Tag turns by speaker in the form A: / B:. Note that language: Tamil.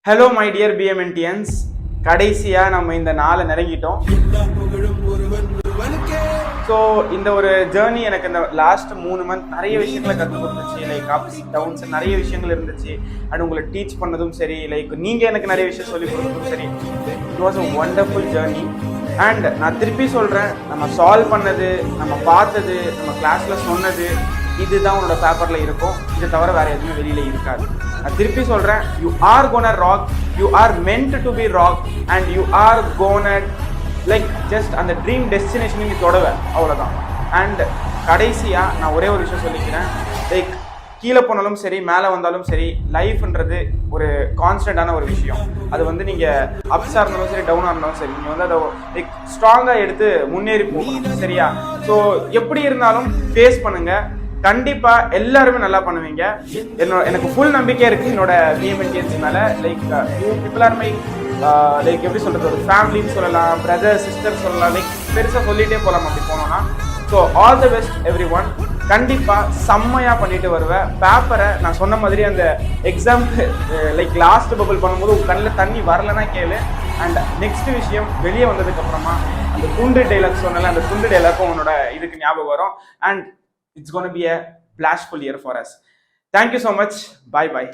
A: ஹலோ மை டியர் பிஎம்என்டியன்ஸ், கடைசியாக நம்ம இந்த நாளை நெருங்கிட்டோம். ஸோ இந்த ஒரு ஜேர்னி எனக்கு இந்த லாஸ்ட் 3 மந்த் நிறைய விஷயங்களை கற்றுக் கொடுத்துச்சு. லைக் அப்ஸ் டவுன்ஸ் நிறைய விஷயங்கள் இருந்துச்சு. அண்ட் உங்களை டீச் பண்ணதும் சரி, லைக் நீங்கள் எனக்கு நிறைய விஷயம் சொல்லிக் கொடுத்ததும் சரி, it was a wonderful journey. And நான் திருப்பி சொல்கிறேன், நம்ம சால்வ் பண்ணது, நம்ம பார்த்தது, நம்ம கிளாஸில் சொன்னது, இதுதான் உன்னோட பேப்பரில் இருக்கும். இதை தவிர வேறு எதுவுமே வெளியில் இருக்காது. நான் திருப்பி சொல்கிறேன், you are gonna rock, you are meant to be rock, and you are gonna like just அந்த ட்ரீம் டெஸ்டினேஷன் நீ தொடவ, அவ்வளோதான். அண்ட் கடைசியாக நான் ஒரே ஒரு விஷயம் சொல்லிக்கிறேன், லைக் கீழே போனாலும் சரி, மேலே வந்தாலும் சரி, லைஃப்ன்றது ஒரு கான்ஸ்டன்டான ஒரு விஷயம். அது வந்து நீங்கள் அப்ஸாக இருந்தாலும் சரி, டவுனாக இருந்தாலும் சரி, நீங்கள் வந்து அதை லைக் ஸ்ட்ராங்காக எடுத்து முன்னேறி போகணும், சரியா? ஸோ எப்படி இருந்தாலும் ஃபேஸ் பண்ணுங்கள். கண்டிப்பா எல்லாருமே நல்லா பண்ணுவீங்க. எனக்கு ஃபுல் நம்பிக்கை இருக்கு என்னோட பிஎம்என்டிஎன்ஸ் மேல. Like you people are my like எப்படி சொல்றது, ஒரு ஃபேமிலின்னு சொல்லலாம், பிரதர் சிஸ்டர் சொல்லலாம், லைக் பெருசாக சொல்லிட்டே போகலாம் அப்படி போனோம்னா. So all the best every one. கண்டிப்பாக செம்மையாக பண்ணிட்டு வருவேன். பேப்பரை நான் சொன்ன மாதிரி அந்த எக்ஸாம்க்கு லைக் லாஸ்ட் பபிள் பண்ணும்போது கண்ணில் தண்ணி வரலன்னா கேளு. அண்ட் நெக்ஸ்ட் விஷயம், வெளியே வந்ததுக்கு அப்புறமா அந்த துண்டு டைலாக் சொன்னால, அந்த துண்டு டைலாக்கும் உன்னோட இதுக்கு ஞாபகம் வரும். And it's going to be a blissful year for us. Thank you so much. Bye bye.